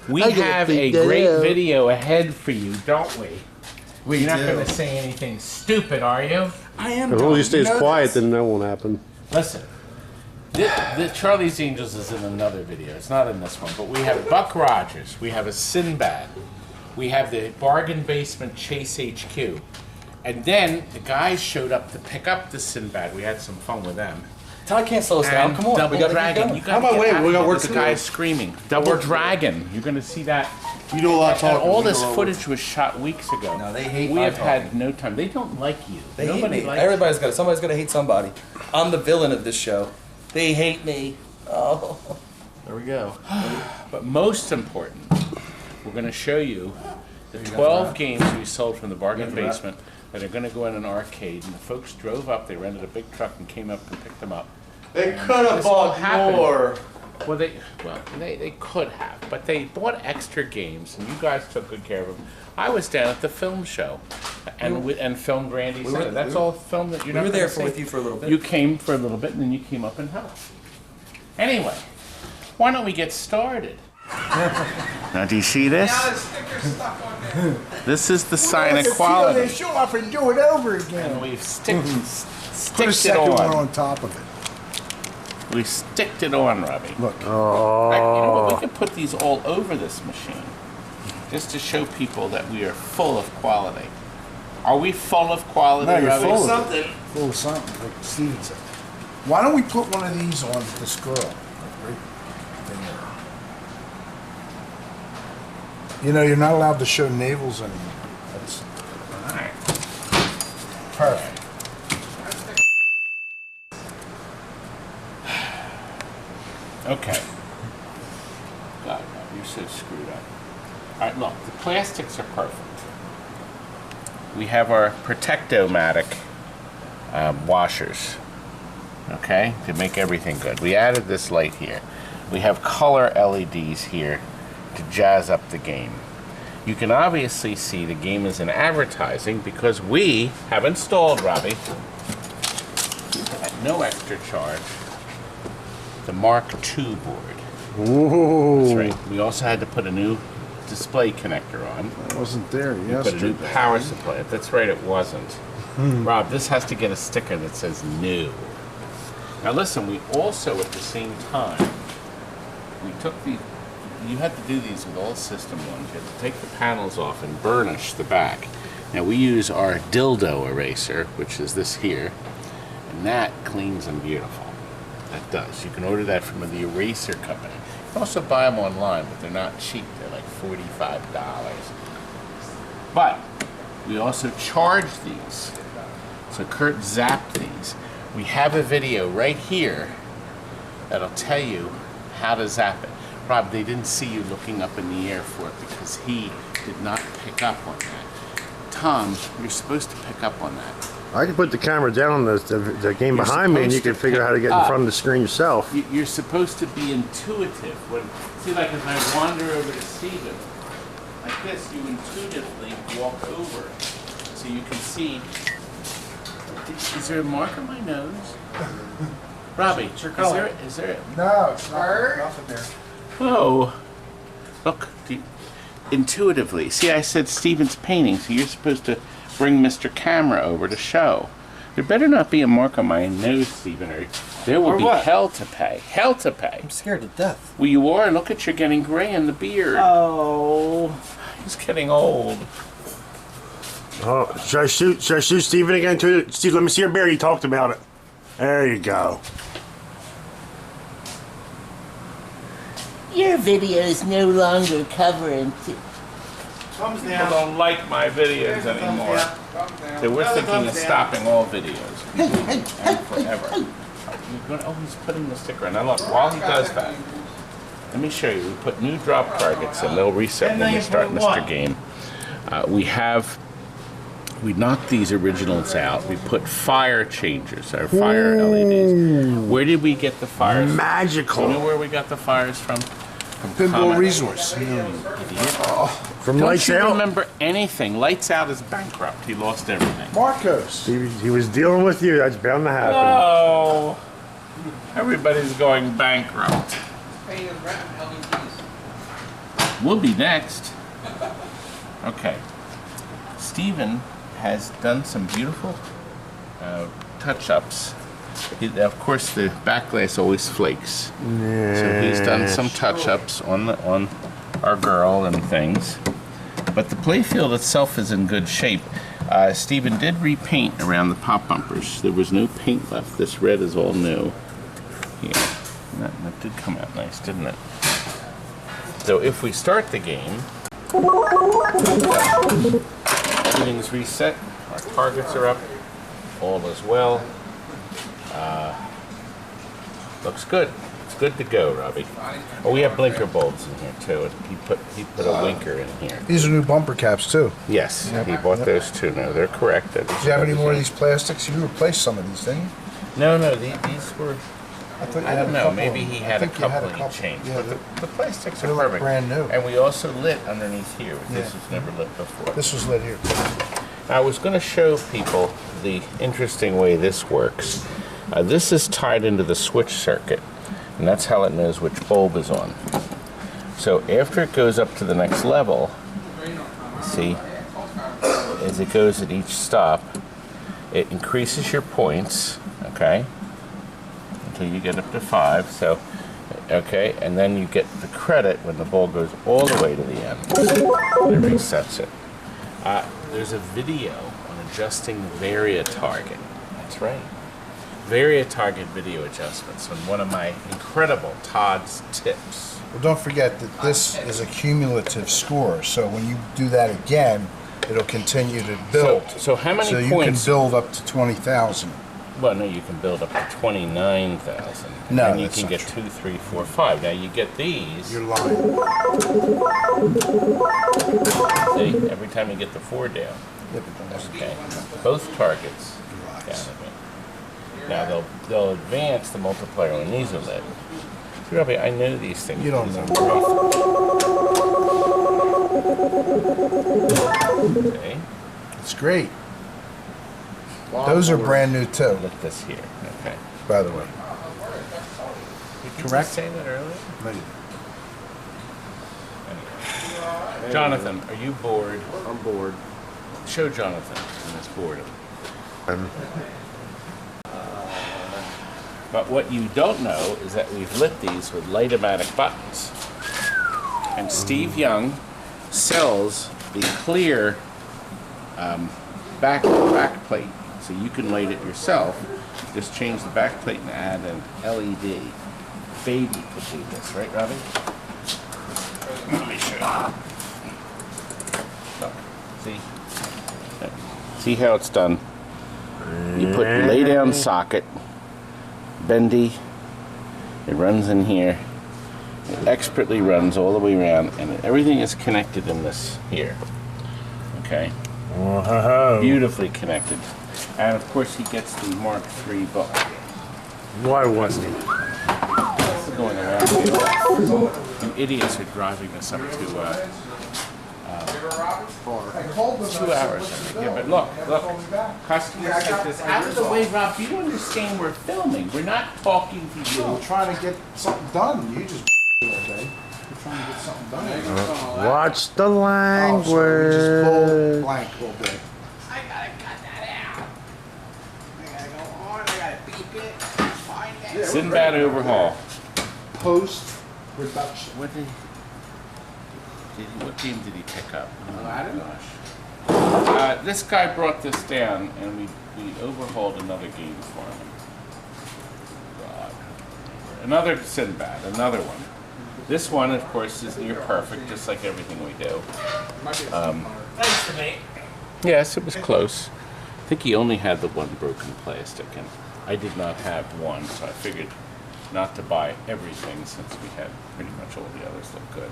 We have a great video ahead for you, don't we? You're not going to say anything stupid, are you? I am. As long as he stays quiet, then that won't happen. Listen, the Charlie's Angels is in another video. It's not in this one, but we have Buck Rogers. We have a SINBAD. We have the Bargain Basement Chase HQ. And then the guys showed up to pick up the SINBAD. We had some fun with them. Ty can't slow us down. Come on, Double we gotta Dragon. keep going. How about wait? We got work to The do. guy's screaming. Double Dragon. You're going to see that. You do a lot of And talking. all this footage was shot weeks ago. No, they hate We my have had talking. no time. They don't like you. They Nobody hate me. likes Everybody's got somebody's got to hate somebody. I'm the villain of this show. They hate me. Oh, there we go. But most important, we're going to show you the 12 games we sold from the Bargain Basement that are going to go in an arcade. And the folks drove up. They rented a big truck and came up and picked them up. They could have bought more. Well, they could have, but they bought extra games, and you guys took good care of them. I was down at the film show, and filmed Randy Center. That's all film that you're not. We were there see. with you for a little bit. You came for a little bit, and then you came up and helped. Anyway, why don't we get started? Now, do you see this? Now the sticker's stuck on there. This is the sign of quality, They show up and do it over again. and we've Put a sticked it second one on. on top of it. We sticked it on, Robbie. Look. You know what? We could put these all over this machine, just to show people that we are full of quality. Are we full of quality, No, you're Robbie? full of it. Full of something, like Steven said. Why don't we put one of these on this girl? Right there. You know, you're not allowed to show navels anymore. That's All right. perfect. Okay. God, you're so screwed up. All right, look, the plastics are perfect. We have our Protecto-Matic washers, okay, to make everything good. We added this light here. We have color LEDs here to jazz up the game. You can obviously see the game is in advertising because we have installed, Robbie, at no extra charge, the Mark II board. Ooh. That's right. We also had to put a new display connector on. It wasn't there Put a new yesterday. power supply. That's right, it wasn't. Rob, this has to get a sticker that says new. Now listen, we also at the same time, we took the, you had to do these with all system ones. You had to take the panels off and burnish the back. Now we use our dildo eraser, which is this here, and that cleans them beautiful. That does. You can order that from the eraser company. You can also buy them online, but they're not cheap. They're like $45. But we also charge these. So Kurt zapped these. We have a video right here that'll tell you how to zap it. Rob, they didn't see you looking up in the air for it because he did not pick up on that. Tom, you're supposed to pick up on that. I can put the camera down on the game You're behind me, and you supposed can to figure out how to pick get in up. front of the screen yourself. You're supposed to be intuitive. See, like as I wander over to Steven, like this, you intuitively walk over so you can see. Is there a mark on my nose? Robbie, is there? No, it's not. Nothing there. Oh, look, intuitively. See, I said Steven's painting, so you're supposed to bring Mr. Camera over to show. There better not be a mark on my nose, Steven, or there will Or be what? hell to pay. Hell to pay. I'm scared to death. Well, you are. Look at, you're getting gray in the beard. Oh. He's getting old. Oh, should I shoot Steven again too? Steve, let me see your beard. He talked about it. There you go. Your video is no longer covering. Thumbs People down. don't like my videos anymore. So we're thinking of stopping all videos. And forever. Oh, he's putting the sticker in. Now look, while he does that, let me show you. We put new drop targets and they'll reset when we start Mr. Game. We knocked these originals out. We put fire changers, or fire LEDs. Where did we get the fires? Magical. Do you know where we got the fires from? Pinball Kombat. Resource. From Don't Lights you Out. remember anything? Lights Out is bankrupt. He lost everything. Marcos. He was dealing with you. That's bound to happen. Oh, everybody's going bankrupt. We'll be next. Okay. Stephen has done some beautiful touch-ups. Of course, the back glass always flakes. So he's done some touch-ups on our girl and things. But the playfield itself is in good shape. Stephen did repaint around the pop bumpers. There was no paint left. This red is all new. Here. That did come out nice, didn't it? So if we start the game, everything's reset. Our targets are up. All is well. Looks good. It's good to go, Robbie. Oh, we have blinker bulbs in here too. He put a winker in here. These are new bumper caps too. Yes, he bought those too. No, they're correct. Do you have any more of these plastics? You replaced some of these, didn't you? No, these were. I don't know. Maybe he had a couple he changed. Yeah, but the plastics are they're like perfect. brand new. And we also lit underneath here. This was never lit before. This was lit here. I was going to show people the interesting way this works. This is tied into the switch circuit, and that's how it knows which bulb is on. So after it goes up to the next level, see, as it goes at each stop, it increases your points, okay, until you get up to 5. So, okay, and then you get the credit when the ball goes all the way to the end. It resets it. There's a video on adjusting Varia target. That's right. Varia target video adjustments on one of my incredible Todd's tips. Well, don't forget that this is a cumulative score, so when you do that again, it'll continue to build. So how many points? So you can build up to 20,000. Well, no, you can build up to 29,000. No, and you that's can not get true. 2, 3, 4, 5. Now you get these. You're lying. See, every time you get the 4 down. Okay, both targets down a bit. Now they'll advance the multiplier when these are lit. See, Robbie, I know these things. You don't know. Okay. It's great. Those are brand new too, Lit this here. Okay. by the way. Did you Correct. say that earlier? Maybe. Anyway. Jonathan, are you bored? I'm bored. Show Jonathan in this boredom. But what you don't know is that we've lit these with light-o-matic buttons. And Steve Young sells the clear back plate, so you can light it yourself. Just change the back plate and add an LED. Baby could do this, right, Robbie? Let me show you. Look, see? See how it's done? You put lay-down socket, bendy, it runs in here, it expertly runs all the way around, and everything is connected in this here. Okay? Whoa. Beautifully connected. And of course he gets the Mark III book. Why wasn't he? This is going around here. You idiots are driving us up to 2 hours. Yeah, but look, customers like this. Out of the way, Rob, you don't understand we're filming. We're not talking to you. I'm trying to get something done. You just all day. We're trying to get something done. Watch the Oh, sorry, we just pulled language. blank all day. I gotta cut that out. I gotta go on, I gotta beep it, find it. SINBAD overhaul. Post reduction. What game did he pick up? Aladdin? Gosh. This guy brought this down, and we overhauled another game for him. God. Another SINBAD, another one. This one, of course, is near perfect, just like everything we do. Thanks for me. Yes, it was close. I think he only had the one broken plastic, and I did not have one, so I figured not to buy everything since we had pretty much all the others look good.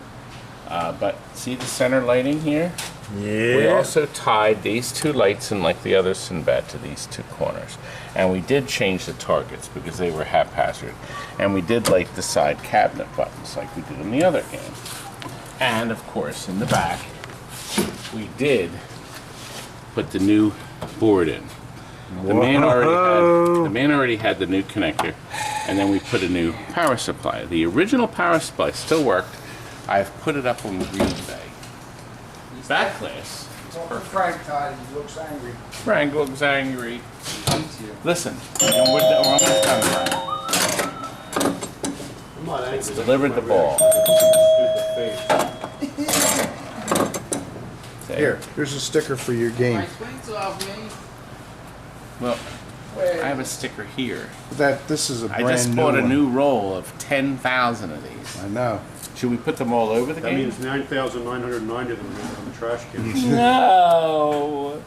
But see the center lighting here? We Yeah. also tied these 2 lights in like the other SINBAD to these 2 corners. And we did change the targets because they were haphazard. And we did light the side cabinet buttons like we did in the other game. And of course, in the back, we did put the new board in. The man already had the new connector, and then we put a new power supply. The original power supply still worked, I've put it up on Green Bay. Back glass. Talk to Frank, Todd. He looks angry. Frank looks angry. Comes here. Listen, and we're almost done, Frank. I'm not angry. It's delivered the ball. Here's a sticker for your game. My swing's off me. Well, I have a sticker here. This is a brand I just new bought a one. new roll of 10,000 of these. I know. Should we put them all over the That game? means 9,990 of them are on the trash can. No.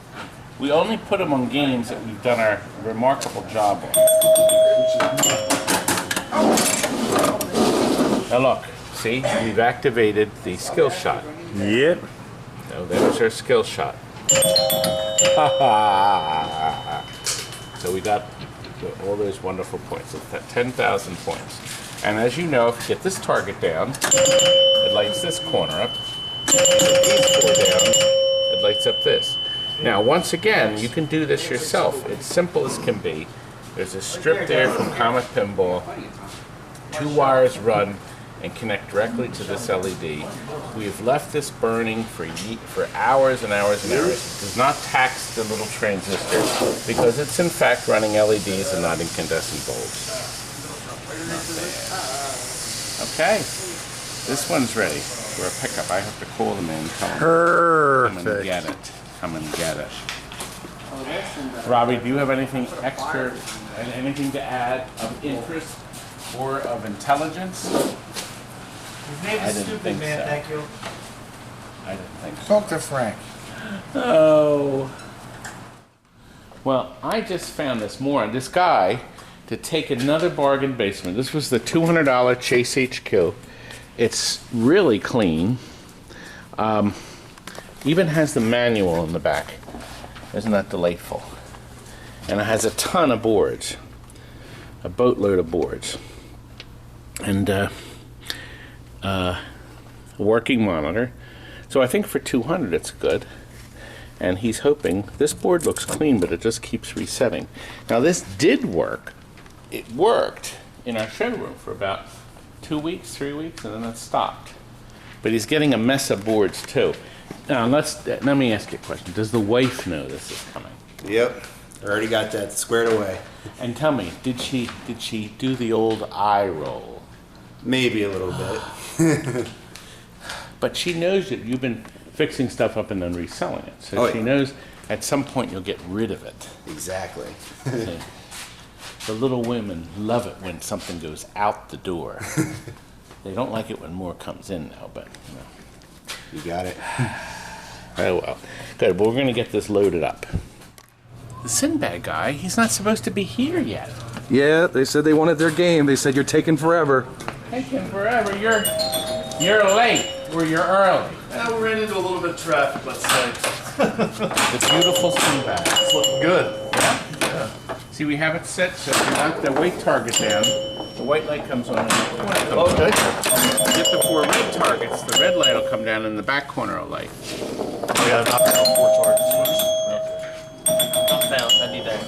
We only put them on games that we've done our remarkable job on. Now look, see, we've activated the skill shot. Yep. So there's our skill shot. So we got all those wonderful points. So 10,000 points. And as you know, if you get this target down, it lights this corner up. If you get these four down, it lights up this. Now, once again, you can do this yourself. It's simple as can be. There's a strip there from Kombat Pinball. 2 wires run and connect directly to this LED. We have left this burning for hours and hours and hours. It does not tax the little transistor because it's in fact running LEDs and not incandescent bulbs. Okay, this one's ready for a pickup. I have to call them in. Come and get it. Come and get it. Robbie, do you have anything extra, anything to add of interest or of intelligence? I didn't think so. Thank you. I didn't think so. Talk to Frank. Oh. Well, I just found this morning. This guy to take another bargain basement. This was the $200 Chase HQ. It's really clean. Even has the manual in the back. Isn't that delightful? And it has a ton of boards. A boatload of boards. And a working monitor. So I think for 200 it's good. And he's hoping, this board looks clean, but it just keeps resetting. Now this did work. It worked in our showroom for about 2 weeks, 3 weeks, and then it stopped. But he's getting a mess of boards too. Now let me ask you a question. Does the wife know this is coming? Yep, already got that squared away. And tell me, did she do the old eye roll? Maybe a little bit. But she knows that you've been fixing stuff up and then reselling it. So she knows at some point you'll get rid of it. Exactly. See? The little women love it when something goes out the door. They don't like it when more comes in now, but you know. You got it. Oh well. Good, but we're going to get this loaded up. The SINBAD guy, he's not supposed to be here yet. Yeah, they said they wanted their game. They said you're taking forever. Taking forever. You're late or you're early. We ran into a little bit of traffic, let's say. The beautiful SINBAD. It's looking good. See, we have it set so if you knock the white target down, the white light comes on in the corner. Okay. Get the 4 red targets, the red light will come down and the back corner will light. We gotta knock down 4 targets first. Knock down, I need that.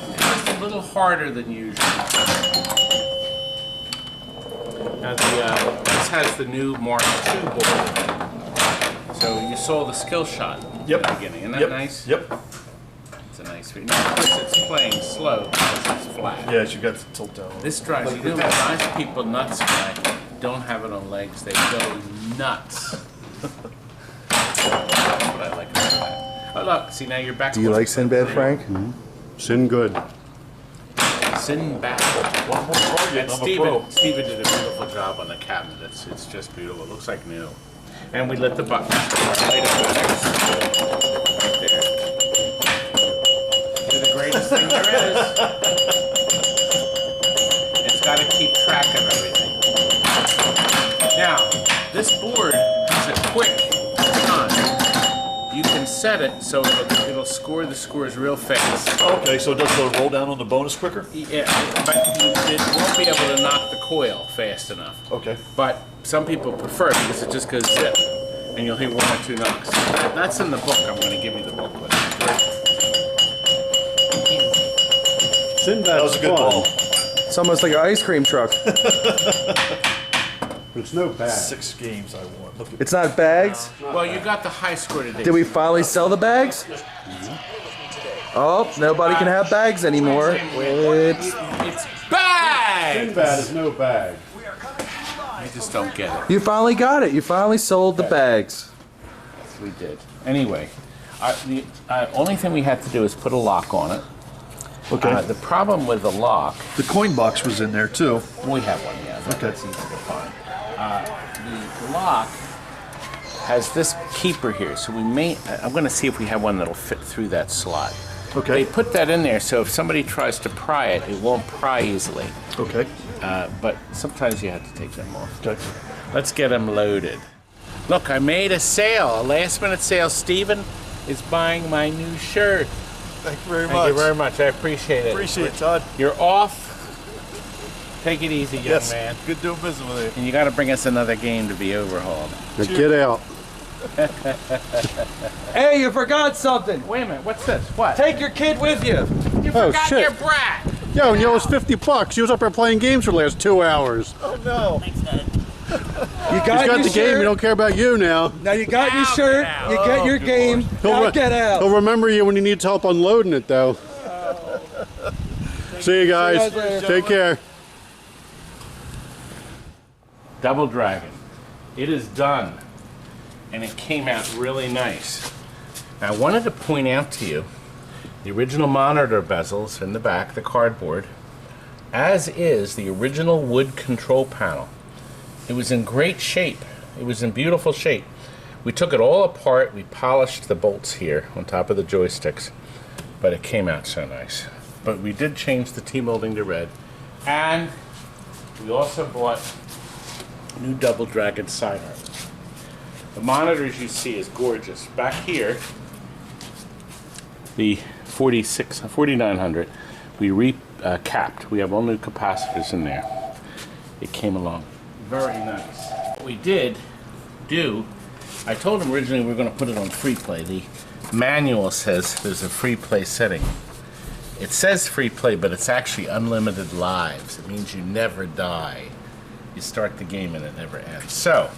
It's a little harder than usual. Now this has the new Mark II board. So you saw the skill shot at the beginning. Isn't that nice? Yep. It's a nice video. Now, of course, it's playing slow because it's flat. Yes, you got to tilt down. This drives you know what drives people nuts when I don't have it on legs. They go nuts. That's what I like about that. Oh look, see now you're back. Do you like SINBAD, Frank? Sin good. SINBAD. One more target, I'm a pro. Steven did a beautiful job on the cabinet. It's just beautiful. It looks like new. And we lit the button. Right there. You're the greatest thing there is. It's got to keep track of everything. Now, this board has a quick time. You can set it so it'll score the scores real fast. Okay, so does the roll down on the bonus quicker? Yeah, but it won't be able to knock the coil fast enough. Okay. But some people prefer it because it just goes zip, and you'll hear 1 or 2 knocks. That's in the book. I'm going to give you the booklet. Sinbad's That was a good fun. ball. It's almost like an ice cream truck. But it's no bad. 6 games I won. Look at It's not bags? Well, you got the high score today. Did we finally sell the bags? Oh, nobody can have bags anymore. It's bag! SINBAD is no bag. I just don't get it. You finally got it. You finally sold the bags. We did. Anyway, the only thing we had to do is put a lock on it. Okay. The problem with the lock, the coin box was in there too. we have one, yeah. That's easy to find. The lock has this keeper here, so we may. I'm going to see if we have one that'll fit through that slot. Okay. They put that in there so if somebody tries to pry it, it won't pry easily. Okay. But sometimes you have to take them off. Okay. Let's get them loaded. Look, I made a sale, a last-minute sale. Steven is buying my new shirt. Thank you very much. Thank you very much. I appreciate it. Appreciate it, Todd. You're off. Take it easy, young Yes. man. Good doing business with you. And you got to bring us another game to be overhauled. Now get out. Hey, you forgot something. Wait a minute. What's this? What? Take your kid with you. You Oh, forgot shit. your brat. Yo, and yo, it was $50. He was up there playing games for the last 2 hours. Oh no. You got, He's got your the shirt. game. He don't care about you now. Now you got your Out, shirt. out. You get your game. Now re- get out. He'll remember you when he needs help unloading it, though. See you guys. See you guys later. Take care. Double Dragon. It is done. And it came out really nice. Now, I wanted to point out to you the original monitor bezels in the back, the cardboard, as is the original wood control panel. It was in great shape. It was in beautiful shape. We took it all apart. We polished the bolts here on top of the joysticks, but it came out so nice. But we did change the T-molding to red, and we also bought new Double Dragon sidearms. The monitors you see is gorgeous. Back here, the 4900, we capped. We have all new capacitors in there. It came along very nice. What we did do, I told him originally we were going to put it on free play. The manual says there's a free play setting. It says free play, but it's actually unlimited lives. It means you never die. You start the game and it never ends. So,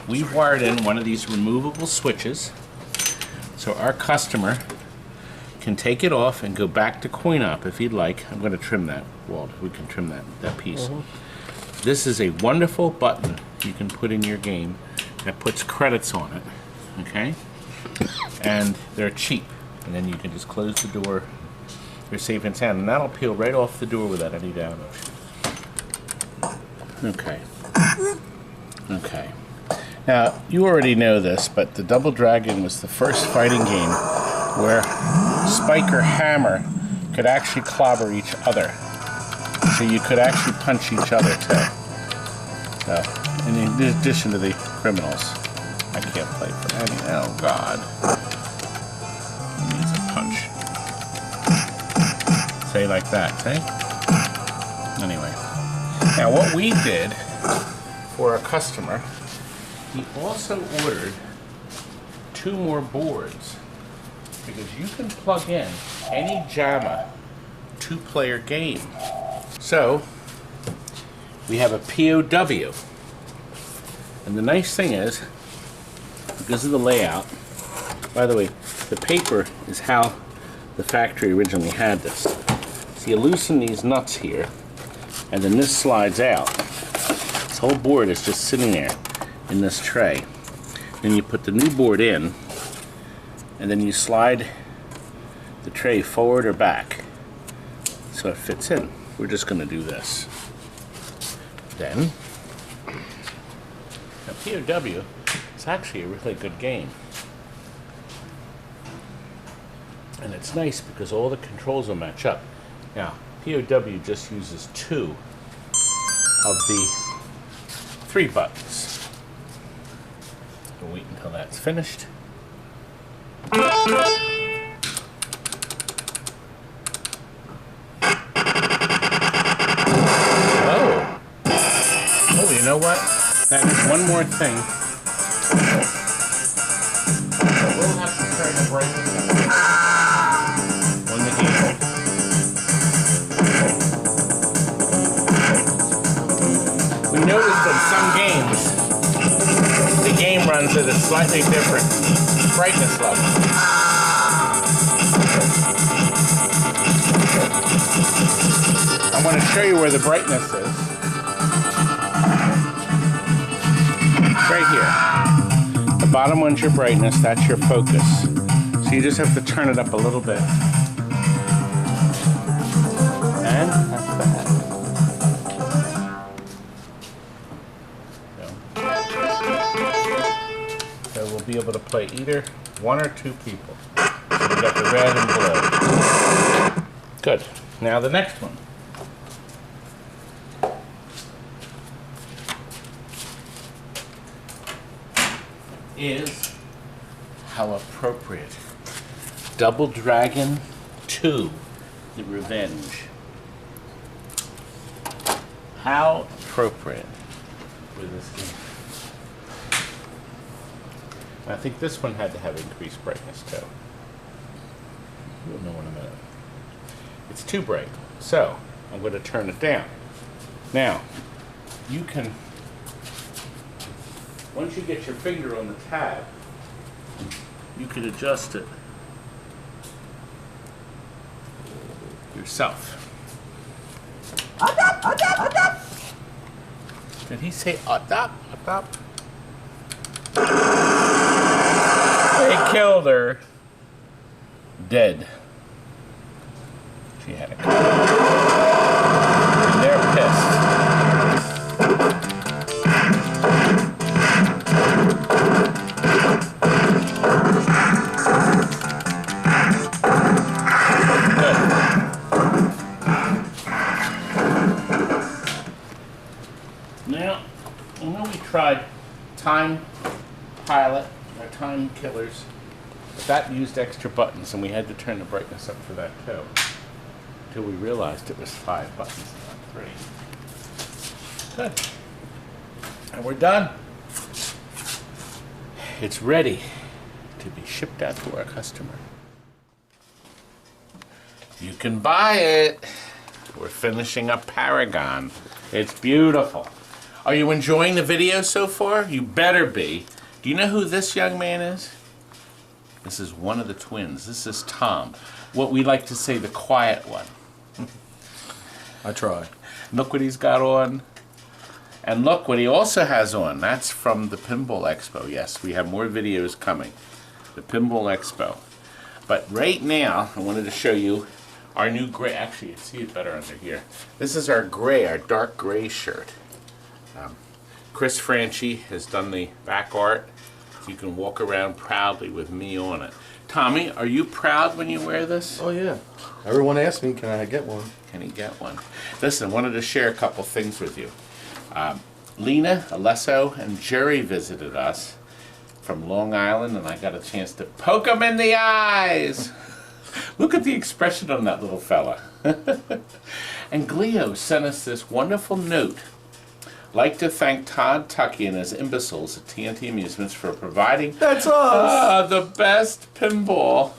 we've wired in one of these removable switches so our customer can take it off and go back to coin op if he'd like. I'm going to trim that, Walt. We can trim that piece. This is a wonderful button you can put in your game that puts credits on it, okay? And they're cheap. And then you can just close the door. You're safe and sound. And that'll peel right off the door without any damage. Okay. Okay. Now, you already know this, but the Double Dragon was the first fighting game where Spike or Hammer could actually clobber each other. So you could actually punch each other too. So, in addition to the criminals. I can't play for any. Oh God. He needs a punch. Say like that, see? Anyway. Now what we did for a customer, he also ordered 2 more boards because you can plug in any JAMA 2-player game. So we have a POW, and the nice thing is, because of the layout, by the way, the paper is how the factory originally had this. So you loosen these nuts here, and then this slides out. This whole board is just sitting there in this tray. Then you put the new board in, and then you slide the tray forward or back so it fits in. We're just going to do this. Then, now POW is actually a really good game. And it's nice because all the controls will match up. Now, POW just uses 2 of the 3 buttons. We'll wait until that's finished. Oh, you know what? That is one more thing. We'll have to try to break it on the handle. We You notice that some games, the game runs at a slightly different brightness level. I want to show you where the brightness is. Right here. The bottom one's your brightness, that's your focus. So you just have to turn it up a little bit. And that's that. So we'll be able to play either one or two people. So we got the red and blue. Good. Now the next one. Is how appropriate. Double Dragon 2, The Revenge. How appropriate with this game. I think this one had to have increased brightness too. We'll know in a minute. It's too bright, so I'm going to turn it down. Now, you can, once you get your finger on the tab, you can adjust it yourself. Did he say up? They killed her. Dead. She had a gun. And they're pissed. Now, I know we tried Time Pilot, or Time Killers, but that used extra buttons, and we had to turn the brightness up for that too. Until we realized it was 5 buttons, not 3. Good. And we're done. It's ready to be shipped out to our customer. You can buy it. We're finishing up Paragon. It's beautiful. Are you enjoying the video so far? You better be. Do you know who this young man is? This is one of the twins. This is Tom. What we like to say, the quiet one. I try. Look what he's got on. And look what he also has on. That's from the Pinball Expo. Yes, we have more videos coming. The Pinball Expo. But right now, I wanted to show you our new gray. Actually, you see it better under here. This is our gray, our dark gray shirt. Chris Franchi has done the back art. You can walk around proudly with me on it. Tommy, are you proud when you wear this? Oh yeah. Everyone asks me, can I get one? Can he get one? Listen, I wanted to share a couple things with you. Lena, Alesso, and Jerry visited us from Long Island, and I got a chance to poke them in the eyes. Look at the expression on that little fella. And Gleo sent us this wonderful note. Like to thank Todd Tucky and his imbeciles at TNT Amusements for providing That's us! The best pinball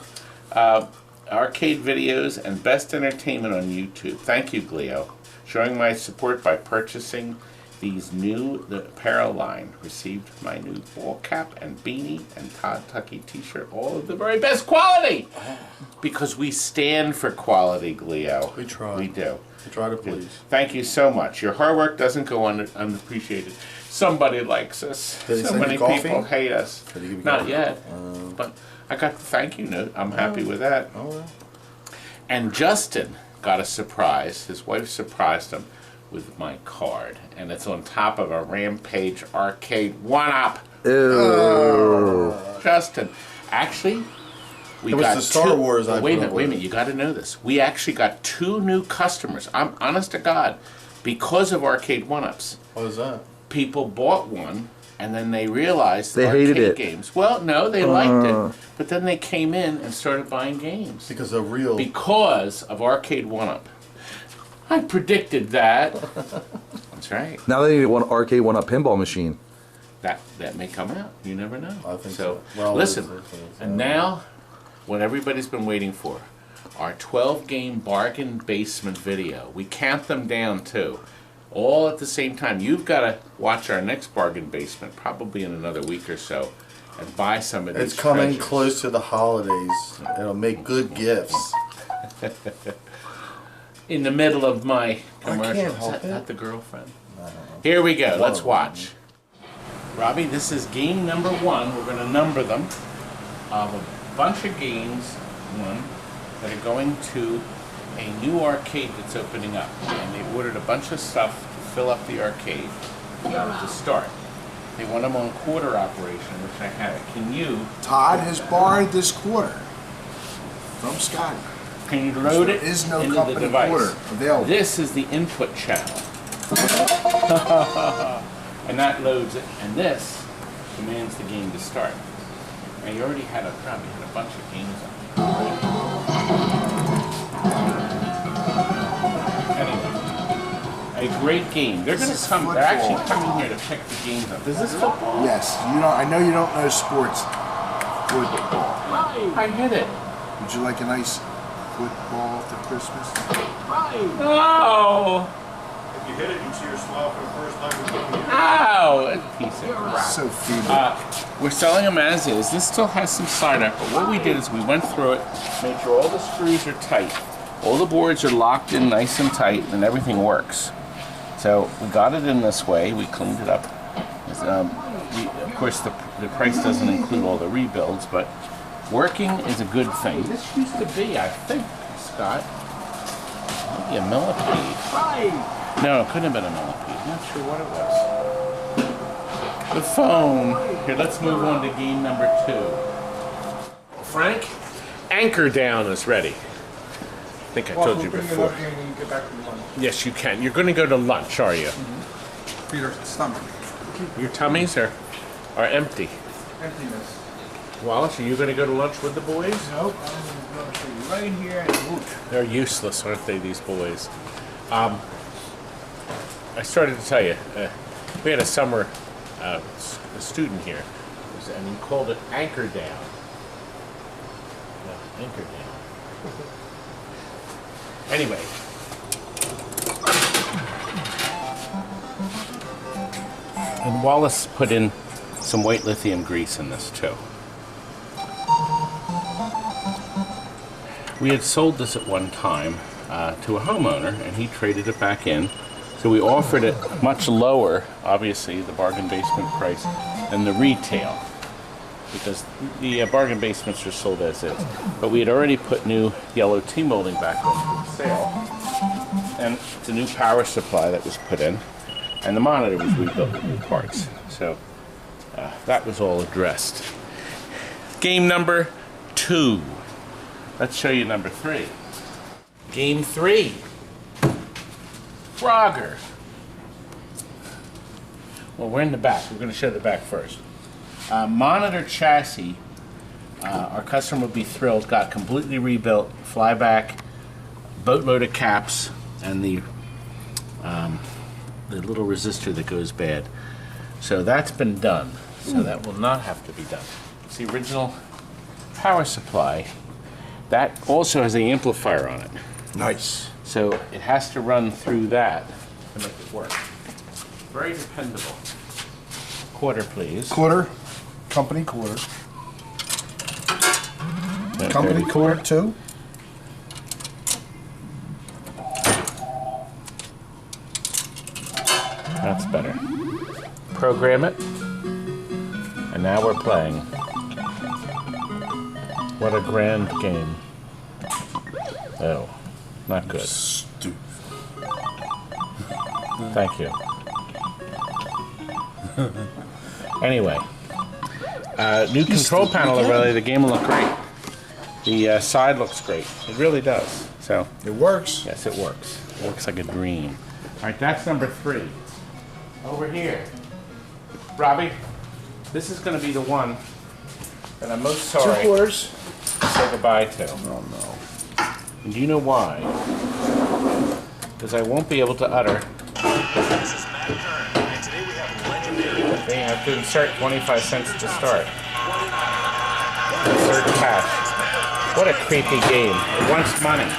arcade videos and best entertainment on YouTube. Thank you, Gleo. Showing my support by purchasing these new apparel line. Received my new ball cap and beanie and Todd Tucky t-shirt. All of the very best quality! Because we stand for quality, Gleo. We try. We do. We try to please. Thank you so much. Your hard work doesn't go unappreciated. Somebody likes us. Did he So send many you coffee? people hate us. Did he give you Not coffee? yet. But I got the thank you note. I'm happy with that. Oh, well. And Justin got a surprise. His wife surprised him with my card. And it's on top of a Rampage Arcade 1-Up. Justin. Actually, we It was got the Star Wars I Wait a put minute, up wait a with. minute. You got to know this. We actually got 2 new customers. I'm honest to God, because of Arcade 1-Ups. What is that? People bought one, and then they realized They arcade hated it. games. Well, no, they liked it, but then they came in and started buying games Because they're real. because of Arcade 1-Up. I predicted that. That's right. Now they need one arcade, one up pinball machine. That may come out. You never know. I think so. Well, Well, listen, it's- and now, what everybody's been waiting for, our 12-game bargain basement video. We count them down too. all at the same time. You've got to watch our next bargain basement, probably in another week or so, and buy some of these It's coming treasures. close to the holidays. It'll make good gifts. In the middle of my commercial. can't Is help that it. not the girlfriend? Here we go. Let's watch. Robbie, this is game number 1. We're going to number them of a bunch of games, that are going to a new arcade that's opening up. And they ordered a bunch of stuff to fill up the arcade to start. They want them on quarter operation, which I have. Can you Todd has borrowed this quarter from Scotty. Can you load it There is no into company the device? quarter available. This is the input channel. And that loads it, and this commands the game to start. Now you already had probably had a bunch of games on. Anyway, a great game. They're going to come. They're actually coming here to pick the games up. Is this football? Yes, you know. I know you don't know sports. Football. I hit it. Would you like a nice football for Christmas? Oh! If you hit it, you see your smile for the first time. Ow! A piece of crap. So feeble. We're selling them as is. This still has some side up, but what we did is we went through it, made sure all the screws are tight, all the boards are locked in nice and tight, and everything works. So we got it in this way. We cleaned it up. Of course, the price doesn't include all the rebuilds, but working is a good thing. This used to be, I think, Scott, maybe a millipede. No, it couldn't have been a millipede. I'm not sure what it was. The phone. Here, let's move on to game number 2. Frank, Anchor Down is ready. I think I told you before. Yes, you can. You're going to go to lunch, are you? For your stomach. Your tummies are empty. Emptiness. Wallace, are you going to go to lunch with the boys? Nope, I'm going to show you right here and whoop. They're useless, aren't they, these boys? I started to tell you, we had a summer student here, and he called it Anchor Down. Anchor Down. Anyway. And Wallace put in some white lithium grease in this too. We had sold this at one time to a homeowner, and he traded it back in. So we offered it much lower, obviously, the bargain basement price, than the retail, because the bargain basements are sold as is. But we had already put new yellow T-molding back in for sale, and it's a new power supply that was put in, and the monitor was rebuilt with new parts. So that was all addressed. Game number 2. Let's show you number 3. Game 3. ROGERS. Well, we're in the back. We're going to show the back first. Monitor chassis. Our customer would be thrilled. Got completely rebuilt. Flyback, boat motor caps, and the little resistor that goes bad. So that's been done. So that will not have to be done. It's the original power supply. That also has the amplifier on it. Nice. So it has to run through that to make it work. Very dependable. Quarter, please. Quarter. Company quarter. Yeah, Company quarter too. That's better. Program it. And now we're playing. What a grand game. Oh, not good. Stupid. Thank you. Anyway, new control panel overlay. The game will look great. The side looks great. It really does. So It works. yes, it works. It looks like a dream. All right, that's number 3. Over here, Robbie. This is going to be the one that I'm most sorry 2 quarters. to say goodbye to. Oh no. And do you know why? Because I won't be able to utter. They have to insert 25 cents to start. Insert cash. What a creepy game. It wants money.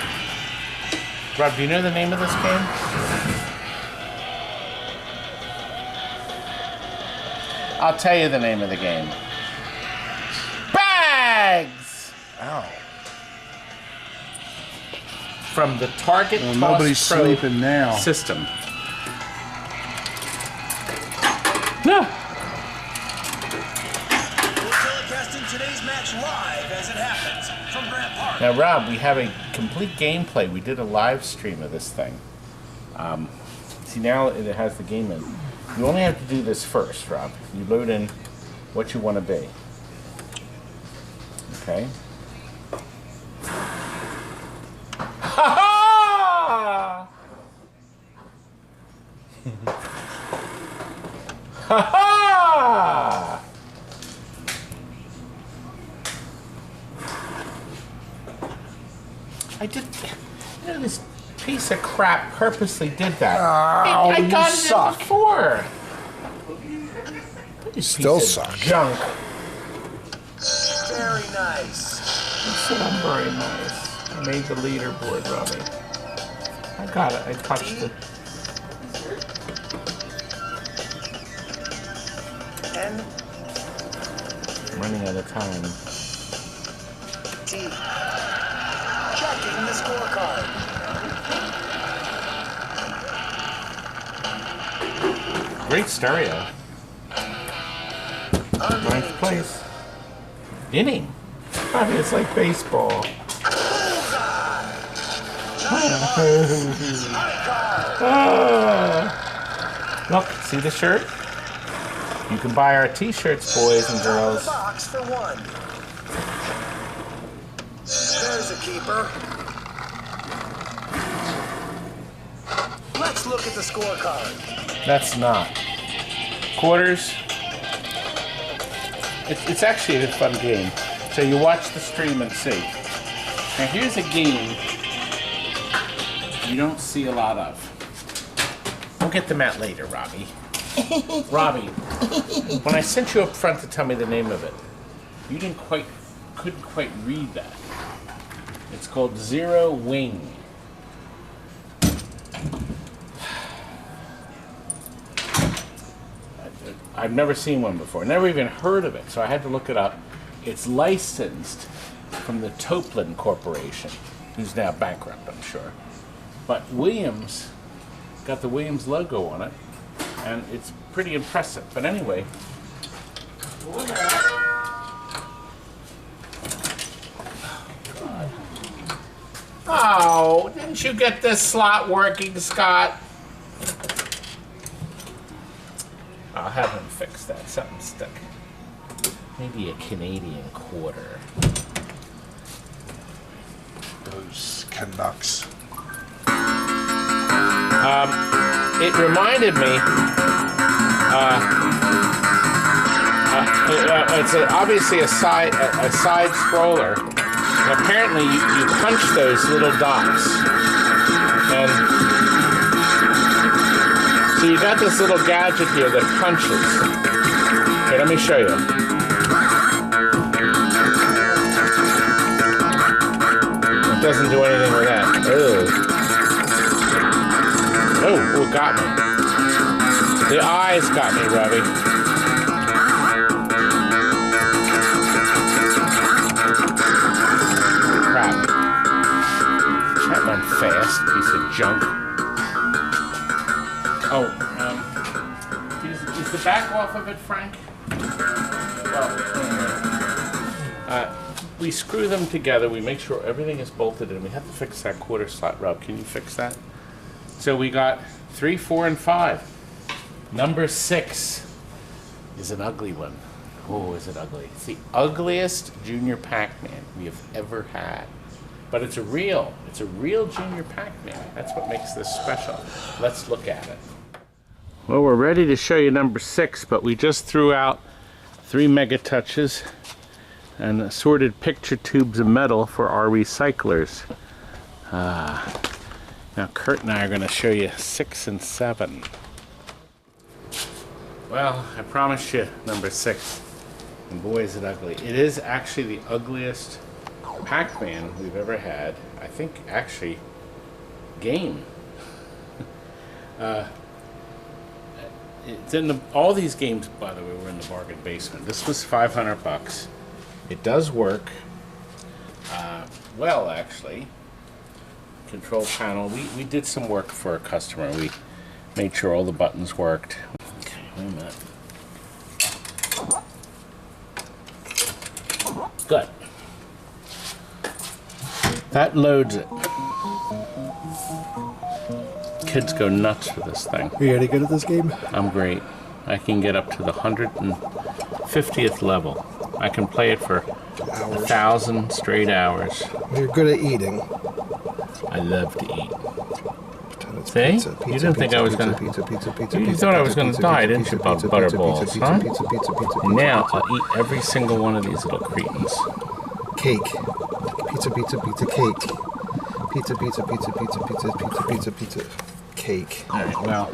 Rob, do you know the name of this game? I'll tell you the name of the game. Bags! Ow. From the Target Well, Toss nobody's Pro sleeping now. system. No. Telecasting today's match live as it happens from Grant Park. Now, Rob, we have a complete gameplay. We did a live stream of this thing. See, now it has the game in. You only have to do this first, Rob. You load in what you want to be. Okay. Ha ha! Ha ha! I did. You know, this piece of crap purposely did that. Oh, I got you it suck. before. You still Piece of suck. Junk. Very nice. You said I'm very nice. I made the leaderboard, Robbie. I got it. I touched it. N I'm running out of time. T. Checking the scorecard. Great stereo. Ninth place. Inning. I mean, it's like baseball. Look, see the shirt? You can buy our t-shirts, boys and girls. Box for one. There's a keeper. Let's look at the scorecard. That's not. Quarters. It's actually a fun game. So you watch the stream and see. Now here's a game you don't see a lot of. We'll get them out later, Robbie. Robbie, when I sent you up front to tell me the name of it, you couldn't quite read that. It's called Zero Wing. I've never seen one before, never even heard of it, so I had to look it up. It's licensed from the Toplin Corporation, who's now bankrupt, I'm sure. But Williams got the Williams logo on it, and it's pretty impressive. But anyway, oh, didn't you get this slot working, Scott? I'll have him fix that. Something stuck. Maybe a Canadian quarter. Those Canucks. It reminded me. It's obviously a side scroller. And apparently, you punch those little dots, and so you got this little gadget here that punches. Okay, let me show you. It doesn't do anything with that. Oh, it got me. The eyes got me, Robbie. Crap. That went fast, piece of junk. Oh, is the back off of it, Frank? Well, we screw them together. We make sure everything is bolted in. We have to fix that quarter slot, Rob. Can you fix that? So we got 3, 4, and 5. Number 6 is an ugly one. Oh, is it ugly? It's the ugliest Junior Pac-Man we have ever had. But it's a real Junior Pac-Man. That's what makes this special. Let's look at it. Well, we're ready to show you number 6, but we just threw out 3 Mega Touches and assorted picture tubes of metal for our recyclers. Now Kurt and I are going to show you 6 and 7. Well, I promised you number 6, and boy is it ugly. It is actually the ugliest Pac-Man we've ever had. I think actually game. it's in all these games, by the way, were in the bargain basement. This was $500. It does work well, actually. Control panel. We did some work for a customer. We made sure all the buttons worked. Okay, wait a minute. Good. That loads it. Kids go nuts for this thing. Are you any good at this game? I'm great. I can get up to the 150th level. I can play it for 1,000 straight hours. You're good at eating. I love to eat. See? Pizza, You didn't think I was going to... You thought I was going to die, didn't you, about butterballs, huh? And now I'll eat every single one of these little cretins. Cake. Pizza, pizza, pizza, cake. Pizza, pizza, pizza, pizza, pizza, pizza, pizza, pizza, cake. All right, well,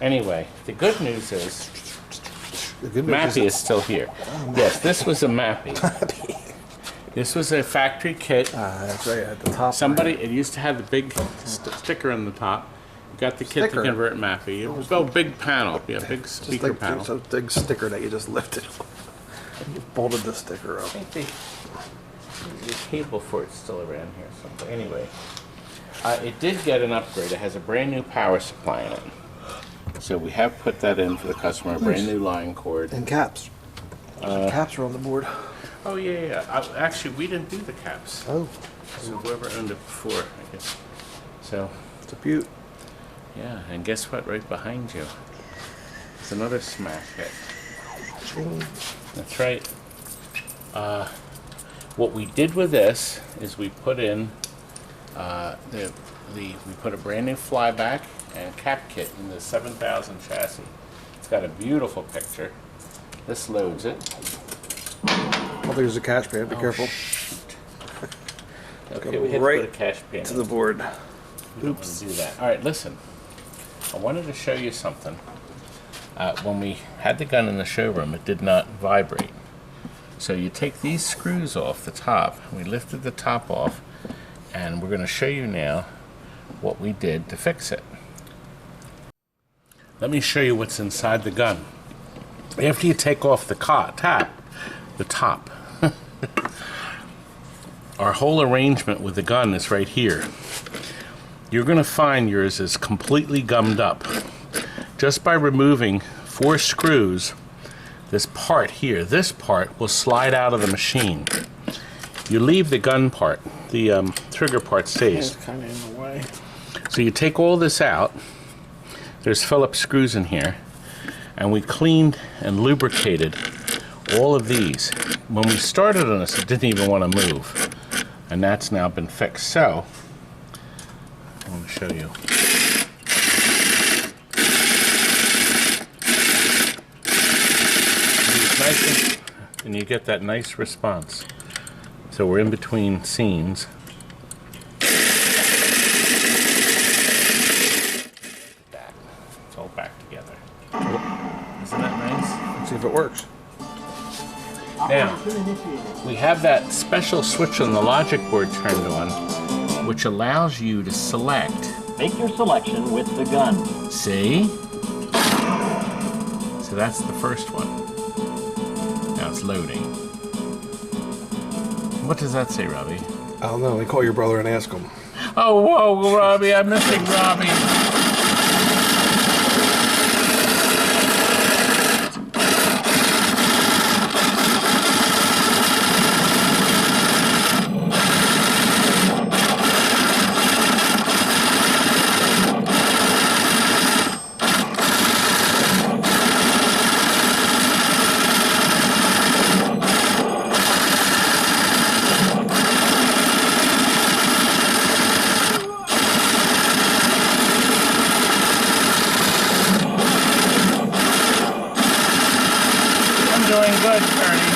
anyway, the good news is Mappy is still here. Yes, this was a Mappy. This was a factory kit. That's right, at the top. It used to have the big sticker on the top. You got the kit to convert Mappy. It was a big panel. Yeah, big speaker panel. It's a big sticker that you just lifted. You bolted the sticker up. I think the cable for it's still around here somewhere. Anyway, it did get an upgrade. It has a brand new power supply in it. So we have put that in for the customer, a brand new line cord. And caps. Caps are on the board. Oh, yeah. Actually, we didn't do the caps. Oh. So whoever owned it before, I guess. So. It's a beaut. Yeah, and guess what? Right behind you. It's another smash hit. That's right. What we did with this is we put in we put a brand new flyback and cap kit in the 7000 chassis. It's got a beautiful picture. This loads it. Oh, there's a cash pan. Be careful. Okay, we hit right to put a cash pan to the board. Oops. Do that. All right, listen. I wanted to show you something. When we had the gun in the showroom, it did not vibrate. So you take these screws off the top. We lifted the top off, and we're going to show you now what we did to fix it. Let me show you what's inside the gun. After you take off the top, our whole arrangement with the gun is right here. You're going to find yours is completely gummed up. Just by removing 4 screws, this part here, this part will slide out of the machine. You leave the gun part, the trigger part stays. It's kind of in the way. So you take all this out. There's Phillips screws in here, and we cleaned and lubricated all of these. When we started on this, it didn't even want to move, and that's now been fixed. So I want to show you. Nice, and you get that nice response. So we're in between scenes. It's all back together. Isn't that nice? Let's see if it works. Now, we have that special switch on the logic board turned on, which allows you to select. Make your selection with the gun. See? So that's the first one. Now it's loading. What does that say, Robbie? I don't know. Call your brother and ask him. Oh, whoa, Robbie, I'm missing Robbie. Doing good, Ernie.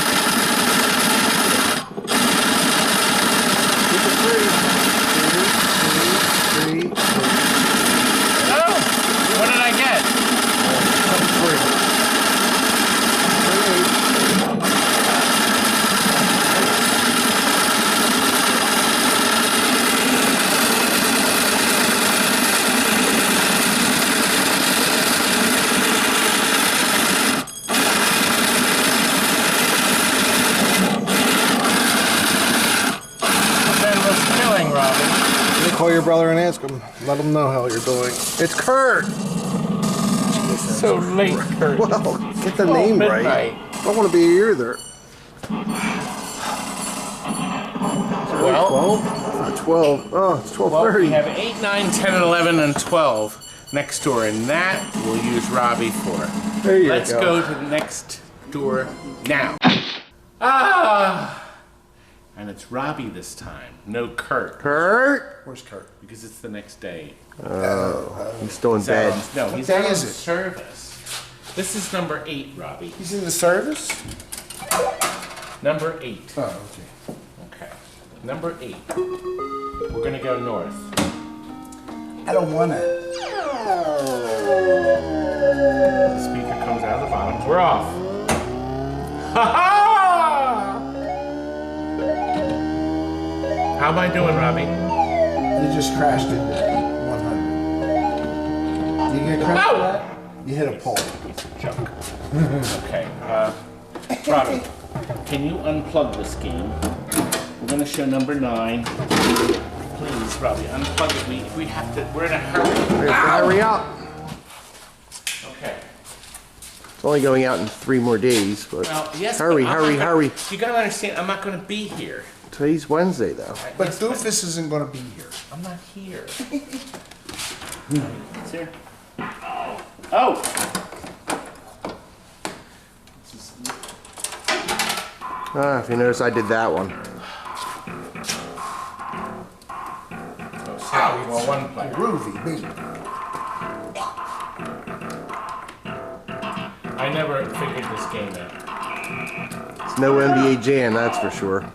Oh, what did I get? call your brother and ask him. Let him know how you're doing. It's Kurt. So late, Kurt. Well, get the name midnight. right. I don't want to be here either. Well, 12. Oh, it's 12:30. well, we have 8, 9, 10, 11, and 12 next door, and that we'll use Robbie for. There you Let's go. go to the next door now. Ah! And it's Robbie this time. No Kurt. Kurt? Where's Kurt? Because it's the next day. He's still in bed. No, he's day out of is it? service. This is number 8, Robbie. He's in the service? Number 8. Oh, okay. Okay. Number 8. We're gonna go north. I don't want to. The speaker comes out of the bottom. We're off. Ha ha! How am I doing, Robbie? You just crashed into 100. You get credit for that? You hit a pole. Piece of junk. Okay. Robbie, can you unplug this game? We're gonna show number 9. Please, Robbie, unplug it. We have to. We're in a hurry. Hurry up. Okay. It's only going out in 3 more days, but Well, yes. hurry, but I'm hurry, not gonna- hurry. You gotta understand. I'm not gonna be here. Today's Wednesday, though. But Yes, Doofus isn't going to be here. I'm not here. It's here. Oh! If you notice, I did that one. Oh, sorry. Well, one player. Groovy, me. I never figured this game out. It's no NBA Jam, that's for sure.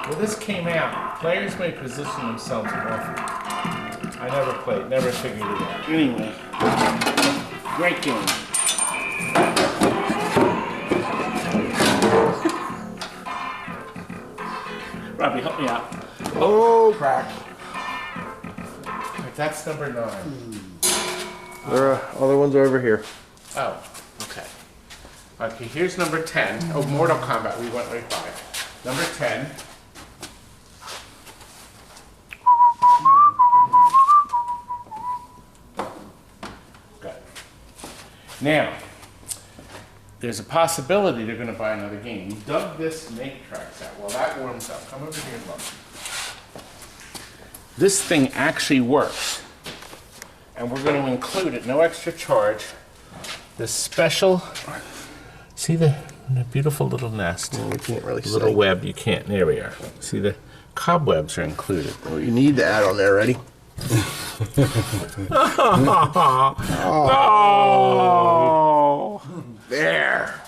Well, this came out. Players may position themselves often. I never played, never figured it out. Anyway, great game. Robbie, help me out. Oh, crack. That's number 9. There are other ones over here. Oh, okay. Okay, here's number 10. Oh, Mortal Kombat, we went right by. Number 10. Good. Now, there's a possibility they're going to buy another game. You dug this matrix out. Well, that warms up. Come over here and look. This thing actually works. And we're going to include it, no extra charge, this special, see the beautiful little nest? Well, we can't really Little see. web, you can't, there we are. See the cobwebs are included. Oh, you need that on there, ready? Oh! There.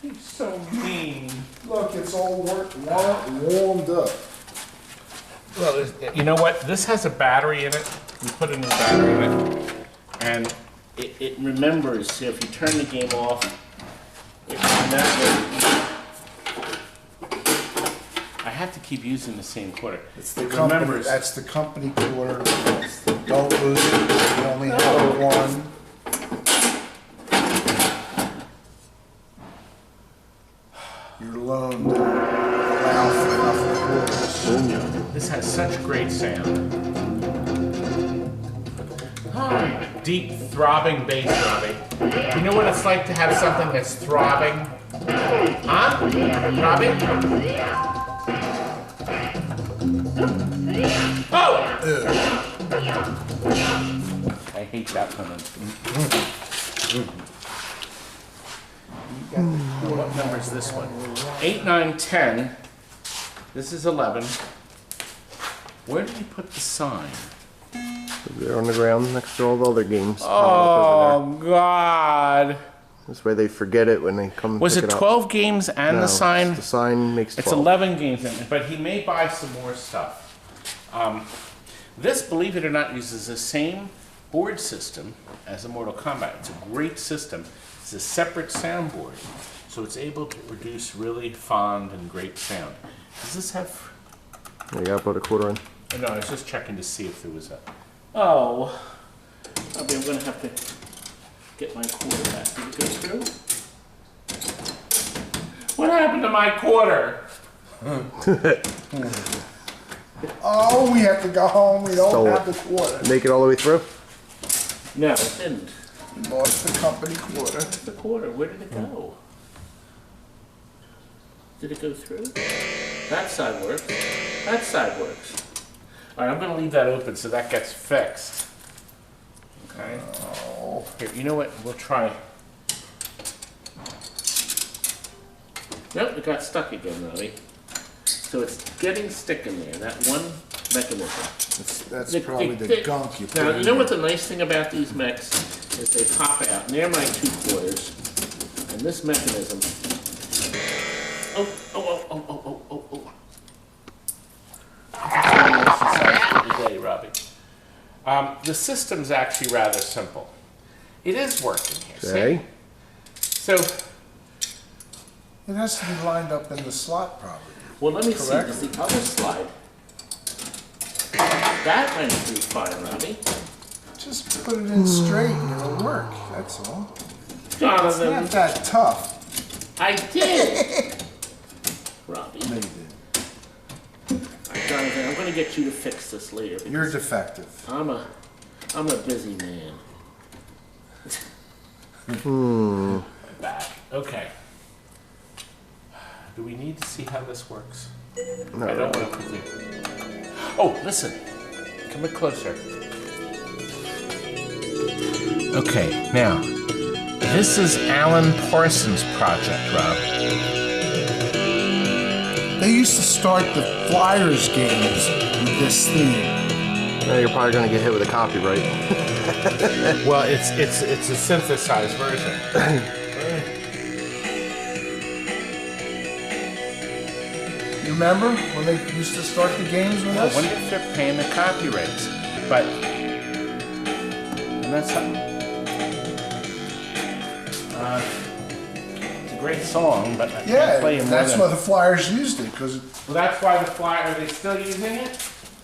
He's so mean. Look, it's all warmed up. Well, you know what? This has a battery in it. We put a new battery in it. And it remembers, see, if you turn the game off, it remembers. I have to keep using the same quarter. It's the It company, remembers. that's the company quarter. Don't lose it. You only have one. You're alone. Allow for quarters. This has such great sound. Deep throbbing bass, Robbie. You know what it's like to have something that's throbbing? Huh? Robbie? Oh! I hate that one. What number is this one? 8, 9, 10. This is 11. Where did you put the sign? They're on the ground next to all the other games. Oh, God. This way they forget it when they come Was pick it it up. 12 games and No, the sign? The sign makes 12. It's 11 games, but he may buy some more stuff. This, believe it or not, uses the same board system as a Mortal Kombat. It's a great system. It's a separate soundboard, so it's able to produce really fond and great sound. Does this have... You gotta put a quarter in. No, I was just checking to see if there was a... Oh, I'm going to have to get my quarter back. Did it go through? What happened to my quarter? Oh, we have to go home. We don't Stole have it. the quarter. Make it all the way through? No, it didn't. We lost the company quarter. Where's the quarter? Where did it go? Did it go through? That side works. That side works. All right, I'm going to leave that open so that gets fixed. Okay. Oh. Here, you know what? We'll try. Nope, it got stuck again, Robbie. So it's getting stick in there. That one mechanism. That's probably the gunk you put Now, in you know what there. the nice thing about these mechs is they pop out. And they're my 2 quarters. And this mechanism. Oh. Today, Robbie. The system's actually rather simple. It is working here. Okay. See? So, It has to be lined up in the slot, probably. well, let me see. Correct. Does the other slide? That went through fine, Robbie. Just put it in straight and it'll work. That's all. It's Jonathan, not that tough. I did. Robbie. No, you did. Jonathan, I'm going to get you to fix this later. because You're defective. I'm a busy man. Back. Okay. Do we need to see how this works? No. I don't want to continue. Oh, listen. Come a bit closer. Okay, now, this is Alan Parsons' project, Rob. They used to start the Flyers games with this theme. Now you're probably going to get hit with a copyright. Well, it's a synthesized version. You remember when they used to start the games with Well, us? when if they're paying the copyrights, but and that's it's a great song, but I can't play Yeah, it more that's than. why the Flyers used it, because Well, that's why the Flyers are they still using it?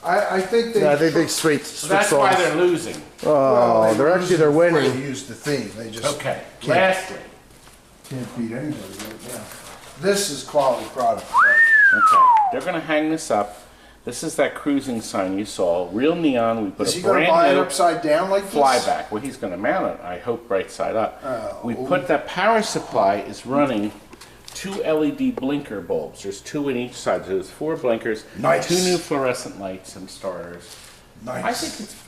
I think they. No, I think they So switch that's why songs. they're losing. Oh, they're actually they're They winning. used the theme. They just Okay. Can't- Lastly, can't beat anybody right now. This is quality product. okay, they're gonna hang this up. This is that cruising sign you saw, real neon. We put Is a he going to buy brand it new upside down like this? flyback. Well, he's going to mount it, I hope, right side up. Oh. We put that power supply is running 2 LED blinker bulbs. There's 2 in each side. There's 4 blinkers, Nice. 2 new fluorescent lights and starters. Nice.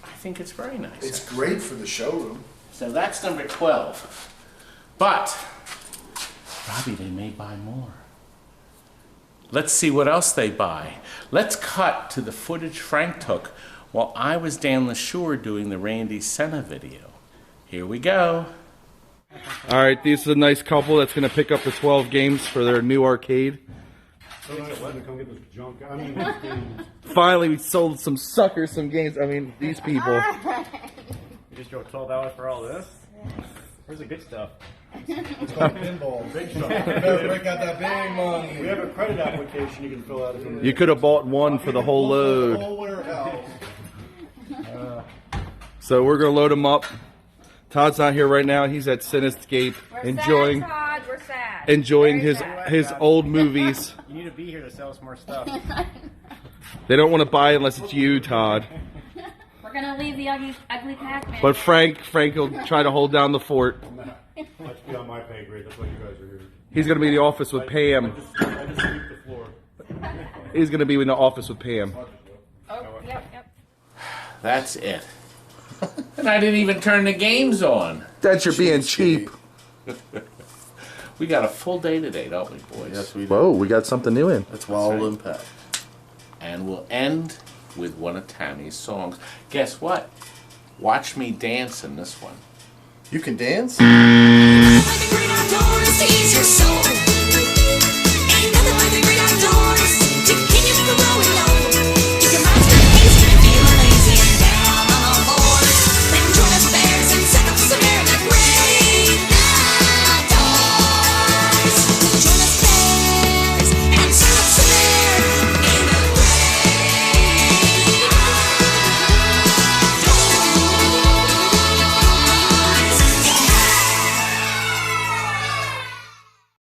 I think it's very nice. It's great for the showroom. So that's number 12. But Robbie, they may buy more. Let's see what else they buy. Let's cut to the footage Frank took while I was down the shore doing the Randy Senna video. Here we go. All right, this is a nice couple that's going to pick up the 12 games for their new arcade. Finally, we sold some suckers some games. I mean, these people. You just drove 12 hours for all this? Where's the good stuff? It's called pinball. Big stuff. Break out that big money. We have a credit application you can fill out. You could have bought one for the whole load. Whole warehouse. So we're going to load them up. Todd's not here right now. He's at Cinescape enjoying Todd. We're sad. enjoying Very his sad. his old movies. You need to be here to sell us more stuff. They don't want to buy unless it's you, Todd. We're gonna leave the ugly Pac-Man. But Frank will try to hold down the fort. Let's be on my pay grade. That's why you guys are here. He's going to be in the office with Pam. I just sweep the floor. He's going to be in the office with Pam. Oh, yep. That's it. And I didn't even turn the games on. That's you're being cheap. We got a full day today, don't we, boys? Yes, we do. Whoa, we got something new in. That's wild impact. And we'll end with one of Tammy's songs. Guess what? Watch me dance in this one. You can dance?